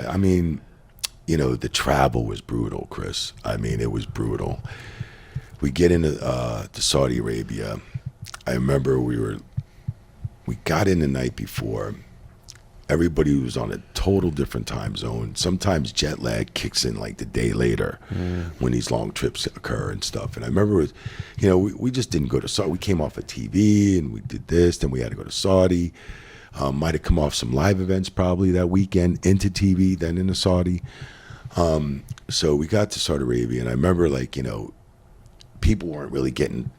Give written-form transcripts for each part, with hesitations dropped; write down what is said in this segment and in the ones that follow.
I mean, the travel was brutal, Chris. I mean, it was brutal. We get into to Saudi Arabia. I remember we got in the night before. Everybody was on a total different time zone. Sometimes jet lag kicks in like the day later when these long trips occur and stuff. And I remember, we just didn't go to Saudi. We came off of TV and we did this, then we had to go to Saudi. Might have come off some live events probably that weekend into TV, then into Saudi. So we got to Saudi Arabia, and I remember people weren't really getting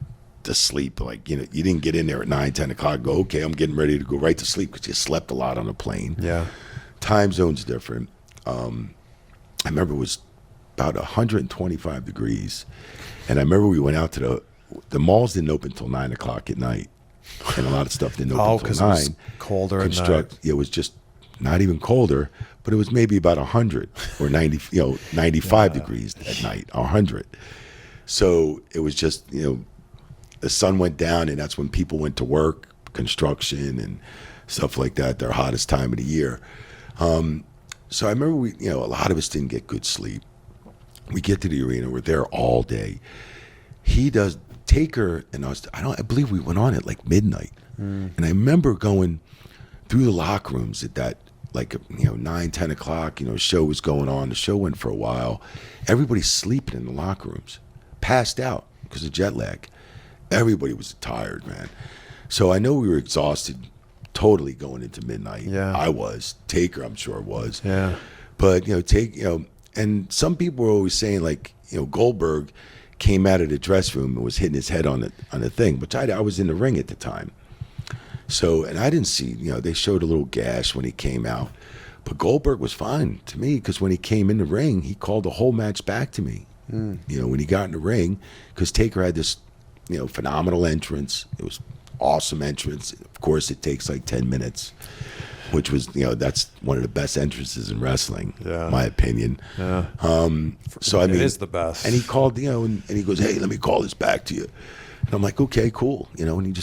to sleep. Like, you didn't get in there at 9, 10 o'clock, go, okay, I'm getting ready to go right to sleep, because you slept a lot on the plane. Yeah. Time zone's different. I remember it was about 125 degrees. And I remember we went out to the malls didn't open until 9 o'clock at night. And a lot of stuff didn't open until 9. It was colder at night. It was just not even colder, but it was maybe about 100 or 90, 95 degrees at night, 100. So it was just, the sun went down, and that's when people went to work, construction and stuff like that, their hottest time of the year. So I remember a lot of us didn't get good sleep. We get to the arena, we're there all day. Taker and us, I believe we went on at like midnight. And I remember going through the locker rooms at that, 9, 10 o'clock, show was going on. The show went for a while. Everybody's sleeping in the locker rooms, passed out because of jet lag. Everybody was tired, man. So I know we were exhausted totally going into midnight. Yeah. I was. Taker, I'm sure, was. Yeah. But, and some people were always saying, Goldberg came out of the dress room and was hitting his head on the thing, which I was in the ring at the time. So, and I didn't see, they showed a little gash when he came out. But Goldberg was fine to me, because when he came in the ring, he called the whole match back to me. When he got in the ring, because Taker had this, phenomenal entrance. It was awesome entrance. Of course, it takes like 10 minutes, which was, that's one of the best entrances in wrestling, my opinion. Yeah. So, I mean, it is the best. And he called, and he goes, hey, let me call this back to you. And I'm like, okay, cool. And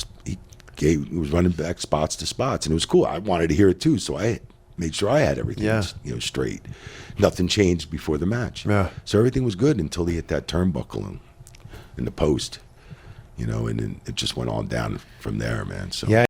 he was running back spots to spots, and it was cool. I wanted to hear it too, so I made sure I had everything, straight. Nothing changed before the match. Yeah. So everything was good until he hit that turnbuckle in the post, and then it just went on down from there, man. So. Yeah.